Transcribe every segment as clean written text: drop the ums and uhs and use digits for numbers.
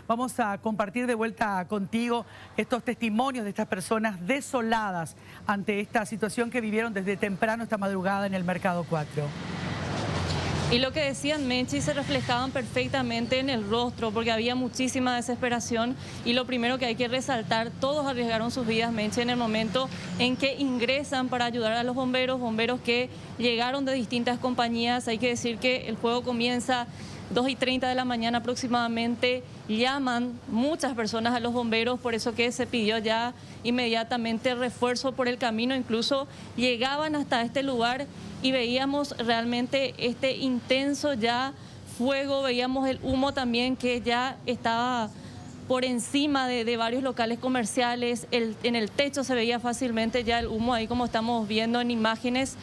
Vamos a compartir de vuelta contigo estos testimonios de estas personas desoladas ante esta situación que vivieron desde temprano esta madrugada en el Mercado 4. Y lo que decían Menchi se reflejaban perfectamente en el rostro porque había muchísima desesperación y lo primero que hay que resaltar, todos arriesgaron sus vidas, Menchi, en el momento en que ingresan para ayudar a los bomberos que llegaron de distintas compañías. Hay que decir que el fuego comienza 2:30 de la mañana aproximadamente, llaman muchas personas a los bomberos, por eso que se pidió ya inmediatamente refuerzo por el camino, incluso llegaban hasta este lugar y veíamos realmente este intenso ya fuego, veíamos el humo también que ya estaba por encima de varios locales comerciales, en el techo se veía fácilmente ya el humo, ahí como estamos viendo en imágenes.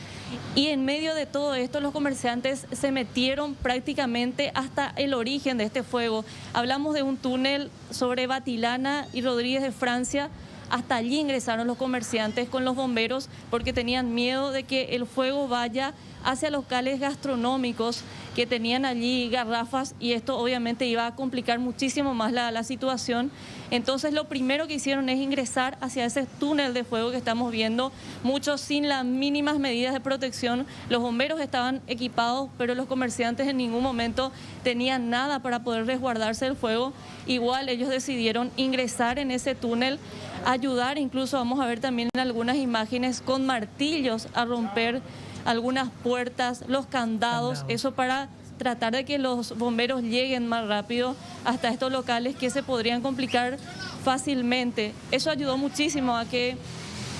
Y en medio de todo esto los comerciantes se metieron prácticamente hasta el origen de este fuego. Hablamos de un túnel sobre Batilana y Rodríguez de Francia. Hasta allí ingresaron los comerciantes con los bomberos porque tenían miedo de que el fuego vaya hacia locales gastronómicos que tenían allí garrafas y esto obviamente iba a complicar muchísimo más la situación. Entonces lo primero que hicieron es ingresar hacia ese túnel de fuego que estamos viendo, muchos sin las mínimas medidas de protección. Los bomberos estaban equipados, pero los comerciantes en ningún momento tenían nada para poder resguardarse del fuego. Igual ellos decidieron ingresar en ese túnel, ayudar, incluso vamos a ver también en algunas imágenes con martillos a romper algunas puertas, los candados, eso para tratar de que los bomberos lleguen más rápido hasta estos locales que se podrían complicar fácilmente. Eso ayudó muchísimo a que,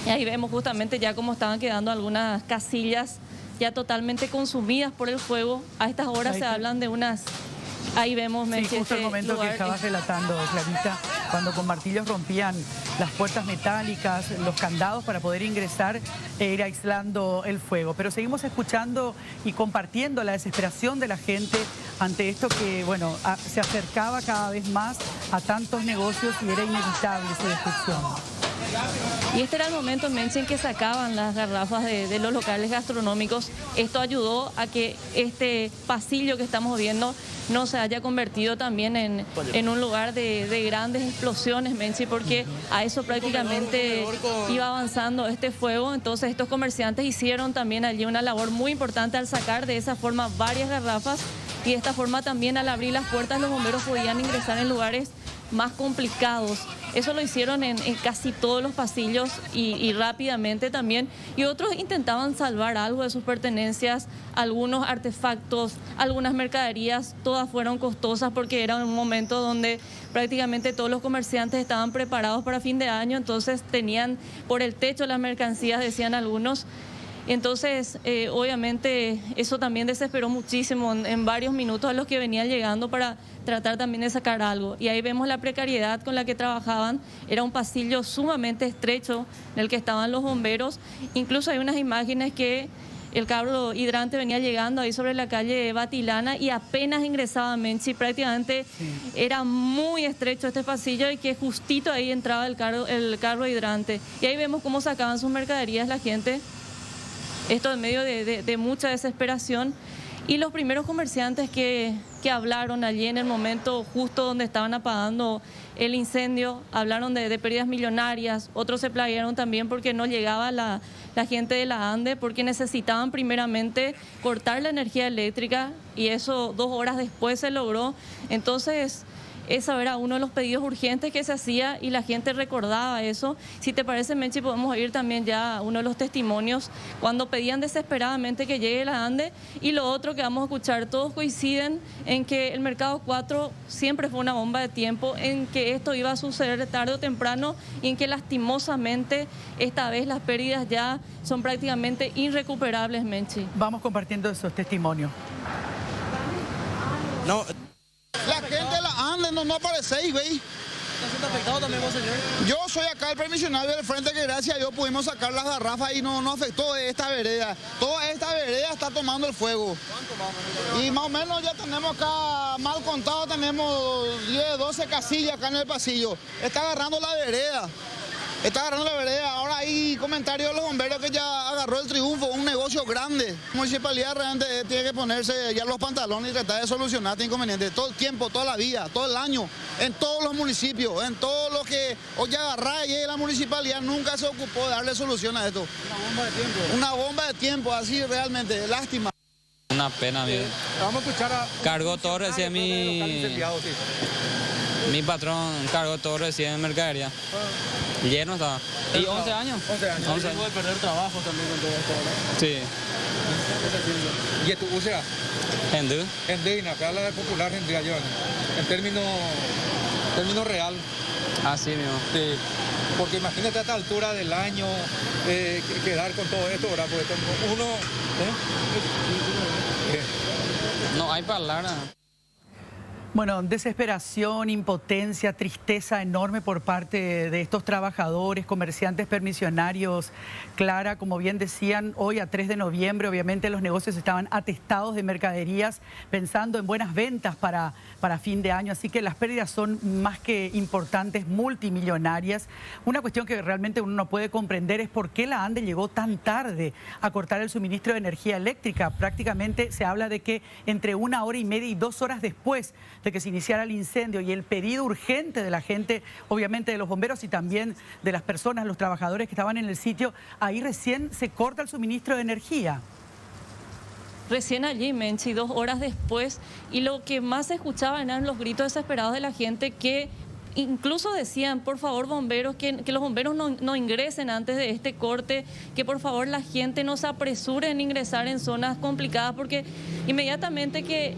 y ahí vemos justamente ya cómo estaban quedando algunas casillas ya totalmente consumidas por el fuego. A estas horas se hablan de unas... Ahí vemos, sí, justo el momento que estabas relatando, Clarita, cuando con martillos rompían las puertas metálicas, los candados para poder ingresar e ir aislando el fuego. Pero seguimos escuchando y compartiendo la desesperación de la gente ante esto que, bueno, se acercaba cada vez más a tantos negocios y era inevitable su destrucción. Y este era el momento, Menchi, en que sacaban las garrafas de los locales gastronómicos. Esto ayudó a que este pasillo que estamos viendo no se haya convertido también en un lugar de grandes explosiones, Menchi, porque a eso prácticamente iba avanzando este fuego. Entonces estos comerciantes hicieron también allí una labor muy importante al sacar de esa forma varias garrafas y de esta forma también al abrir las puertas los bomberos podían ingresar en lugares más complicados. Eso lo hicieron en casi todos los pasillos y rápidamente también. Y otros intentaban salvar algo de sus pertenencias, algunos artefactos, algunas mercaderías, todas fueron costosas porque era un momento donde prácticamente todos los comerciantes estaban preparados para fin de año, entonces tenían por el techo las mercancías, decían algunos. Entonces, obviamente, eso también desesperó muchísimo en varios minutos a los que venían llegando para tratar también de sacar algo. Y ahí vemos la precariedad con la que trabajaban. Era un pasillo sumamente estrecho en el que estaban los bomberos. Incluso hay unas imágenes que el carro hidrante venía llegando ahí sobre la calle Batilana y apenas ingresaba Menchi. Prácticamente era muy estrecho este pasillo y que justito ahí entraba el carro hidrante. Y ahí vemos cómo sacaban sus mercaderías la gente. Esto en medio de mucha desesperación y los primeros comerciantes que hablaron allí en el momento justo donde estaban apagando el incendio, hablaron de pérdidas millonarias, otros se plaguearon también porque no llegaba la gente de la ANDE, porque necesitaban primeramente cortar la energía eléctrica y eso 2 horas después se logró. Entonces, ese era uno de los pedidos urgentes que se hacía y la gente recordaba eso. Si te parece, Menchi, podemos oír también ya uno de los testimonios cuando pedían desesperadamente que llegue la ANDE. Y lo otro que vamos a escuchar, todos coinciden en que el Mercado 4 siempre fue una bomba de tiempo, en que esto iba a suceder tarde o temprano y en que lastimosamente esta vez las pérdidas ya son prácticamente irrecuperables, Menchi. Vamos compartiendo esos testimonios. No. La gente de la ANDE no aparecéis, ¿veis? ¿Está siendo afectado también vos, señor? Yo soy acá el permisionario del frente que gracias a Dios pudimos sacar las garrafas y no afectó esta vereda. Toda esta vereda está tomando el fuego. ¿Cuánto más o menos? Y más o menos ya tenemos acá, mal contado, tenemos 10, 12 casillas acá en el pasillo. Está agarrando la vereda. está agarrando la vereda. Ahora hay comentarios de los bomberos que ya agarró el triunfo, un negocio grande. La municipalidad realmente tiene que ponerse ya los pantalones y tratar de solucionar este inconveniente. Todo el tiempo, toda la vida, todo el año, en todos los municipios, en todos los que hoy agarra y la municipalidad nunca se ocupó de darle solución a esto. Una bomba de tiempo. Una bomba de tiempo, así realmente, lástima. Una pena, amigo. Vamos a escuchar a... Cargó todo recién mi patrón, cargó todo recién en mercadería. Lleno estaba. ¿Y 11 años? 11 años. 11 Puede perder trabajo también con todo esto, ¿verdad? Sí. ¿Y esto usa? Gente. Hendina, acá habla de popular Hendina, yo, en términos real. Así mismo. Sí. Porque imagínate a esta altura del año quedar con todo esto, ¿verdad? Porque uno... No hay palabras. Bueno, desesperación, impotencia, tristeza enorme por parte de estos trabajadores, comerciantes permisionarios. Clara, como bien decían, hoy a 3 de noviembre obviamente los negocios estaban atestados de mercaderías pensando en buenas ventas para fin de año, así que las pérdidas son más que importantes, multimillonarias. Una cuestión que realmente uno no puede comprender es por qué la ANDE llegó tan tarde a cortar el suministro de energía eléctrica. Prácticamente se habla de que entre 1 hora y media y 2 horas después de que se iniciara el incendio y el pedido urgente de la gente, obviamente de los bomberos y también de las personas, los trabajadores que estaban en el sitio, ahí recién se corta el suministro de energía. Recién allí, Menchi, 2 horas después, y lo que más se escuchaba eran los gritos desesperados de la gente que incluso decían, por favor, bomberos, que los bomberos no ingresen antes de este corte, que por favor la gente no se apresure en ingresar en zonas complicadas, porque inmediatamente que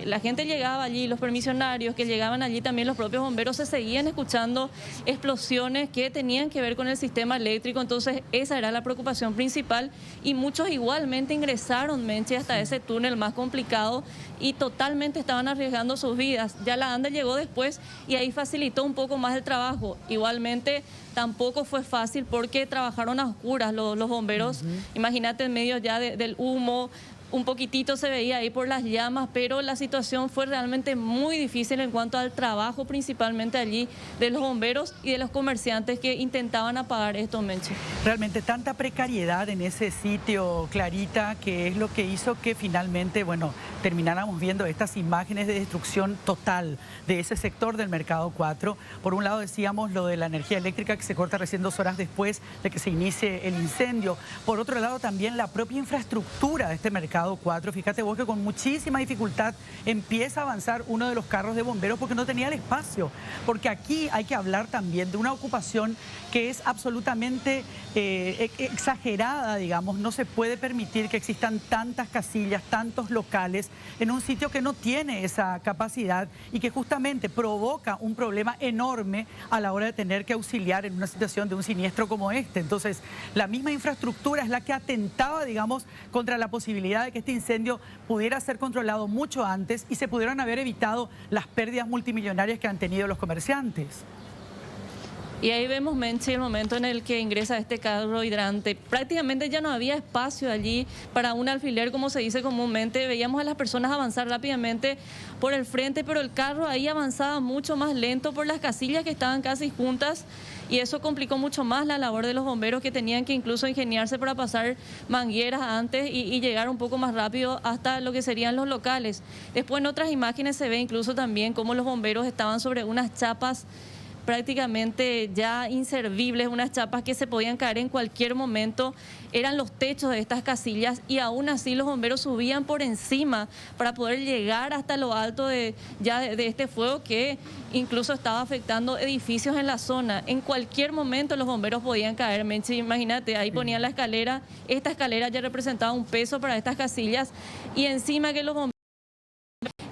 la gente llegaba allí, los permisionarios que llegaban allí, también los propios bomberos, se seguían escuchando explosiones que tenían que ver con el sistema eléctrico. Entonces esa era la preocupación principal y muchos igualmente ingresaron, Menchi, hasta ese túnel más complicado y totalmente estaban arriesgando sus vidas. Ya la ANDE llegó después y ahí facilitó un poco más el trabajo. Igualmente tampoco fue fácil porque trabajaron a oscuras los bomberos. Imagínate, en medio ya del humo, un poquitito se veía ahí por las llamas, pero la situación fue realmente muy difícil en cuanto al trabajo, principalmente allí de los bomberos y de los comerciantes que intentaban apagar esto, Menchi. Realmente tanta precariedad en ese sitio, Clarita, que es lo que hizo que finalmente, bueno, termináramos viendo estas imágenes de destrucción total de ese sector del Mercado 4. Por un lado decíamos lo de la energía eléctrica que se corta recién 2 horas después de que se inicie el incendio. Por otro lado también la propia infraestructura de este Mercado 4. Fíjate vos que con muchísima dificultad empieza a avanzar uno de los carros de bomberos porque no tenía el espacio. Porque aquí hay que hablar también de una ocupación que es absolutamente exagerada, digamos. No se puede permitir que existan tantas casillas, tantos locales en un sitio que no tiene esa capacidad y que justamente provoca un problema enorme a la hora de tener que auxiliar en una situación de un siniestro como este. Entonces, la misma infraestructura es la que atentaba, digamos, contra la posibilidad de que este incendio pudiera ser controlado mucho antes y se pudieran haber evitado las pérdidas multimillonarias que han tenido los comerciantes. Y ahí vemos, Menchi, el momento en el que ingresa este carro hidrante. Prácticamente ya no había espacio allí para un alfiler, como se dice comúnmente. Veíamos a las personas avanzar rápidamente por el frente, pero el carro ahí avanzaba mucho más lento por las casillas que estaban casi juntas. Y eso complicó mucho más la labor de los bomberos, que tenían que incluso ingeniarse para pasar mangueras antes y llegar un poco más rápido hasta lo que serían los locales. Después en otras imágenes se ve incluso también cómo los bomberos estaban sobre unas chapas prácticamente ya inservibles, unas chapas que se podían caer en cualquier momento. Eran los techos de estas casillas y aún así los bomberos subían por encima para poder llegar hasta lo alto de este fuego que incluso estaba afectando edificios en la zona. En cualquier momento los bomberos podían caer, Menchi, imagínate, ahí ponían la escalera, esta escalera ya representaba un peso para estas casillas y encima que los bomberos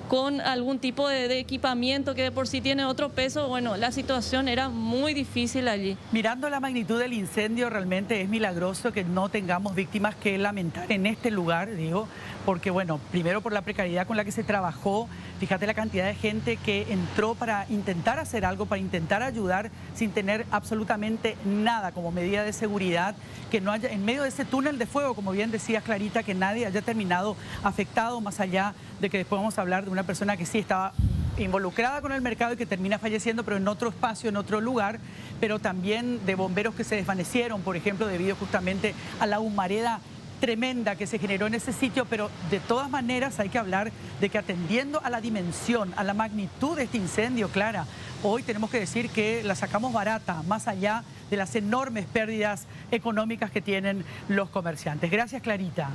con algún tipo de equipamiento que de por sí tiene otro peso, bueno, la situación era muy difícil allí. Mirando la magnitud del incendio, realmente es milagroso que no tengamos víctimas que lamentar en este lugar, digo, porque bueno, primero por la precariedad con la que se trabajó, fíjate la cantidad de gente que entró para intentar hacer algo, para intentar ayudar sin tener absolutamente nada como medida de seguridad, que no haya, en medio de ese túnel de fuego, como bien decías, Clarita, que nadie haya terminado afectado, más allá de que después vamos a hablar de una persona que sí estaba involucrada con el mercado y que termina falleciendo, pero en otro espacio, en otro lugar, pero también de bomberos que se desvanecieron, por ejemplo, debido justamente a la humareda tremenda que se generó en ese sitio, pero de todas maneras hay que hablar de que atendiendo a la dimensión, a la magnitud de este incendio, Clara, hoy tenemos que decir que la sacamos barata, más allá de las enormes pérdidas económicas que tienen los comerciantes. Gracias, Clarita.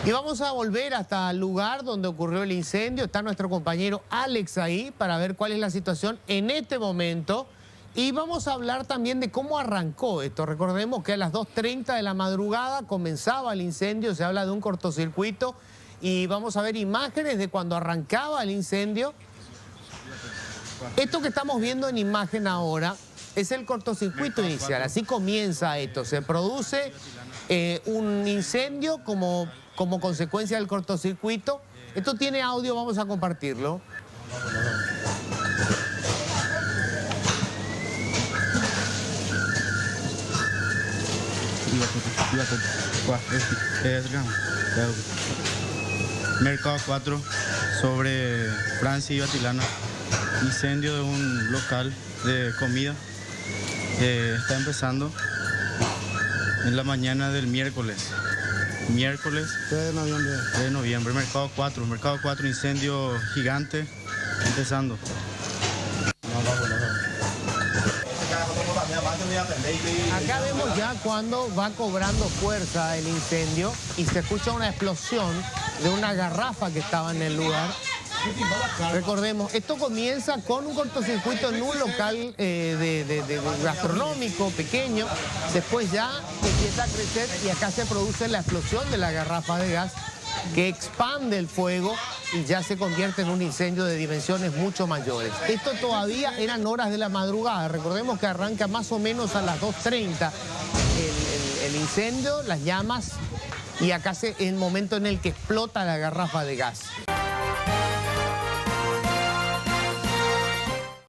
Y vamos a volver hasta el lugar donde ocurrió el incendio. Está nuestro compañero Alex ahí para ver cuál es la situación en este momento. Y vamos a hablar también de cómo arrancó esto. Recordemos que a las 2:30 de la madrugada comenzaba el incendio, se habla de un cortocircuito. Y vamos a ver imágenes de cuando arrancaba el incendio. Esto que estamos viendo en imagen ahora es el cortocircuito inicial. Así comienza esto. Se produce un incendio como consecuencia del cortocircuito. Esto tiene audio, vamos a compartirlo. Mercado 4 sobre Francia y Batilana. Incendio de un local de comida. Está empezando en la mañana del miércoles. 3 de noviembre, Mercado 4, incendio gigante empezando. Acá vemos ya cuando va cobrando fuerza el incendio y se escucha una explosión de una garrafa que estaba en el lugar. Recordemos, esto comienza con un cortocircuito en un local gastronómico pequeño, después ya empieza a crecer y acá se produce la explosión de la garrafa de gas que expande el fuego y ya se convierte en un incendio de dimensiones mucho mayores. Esto todavía eran horas de la madrugada, recordemos que arranca más o menos a las 2:30 el incendio, las llamas, y acá es el momento en el que explota la garrafa de gas.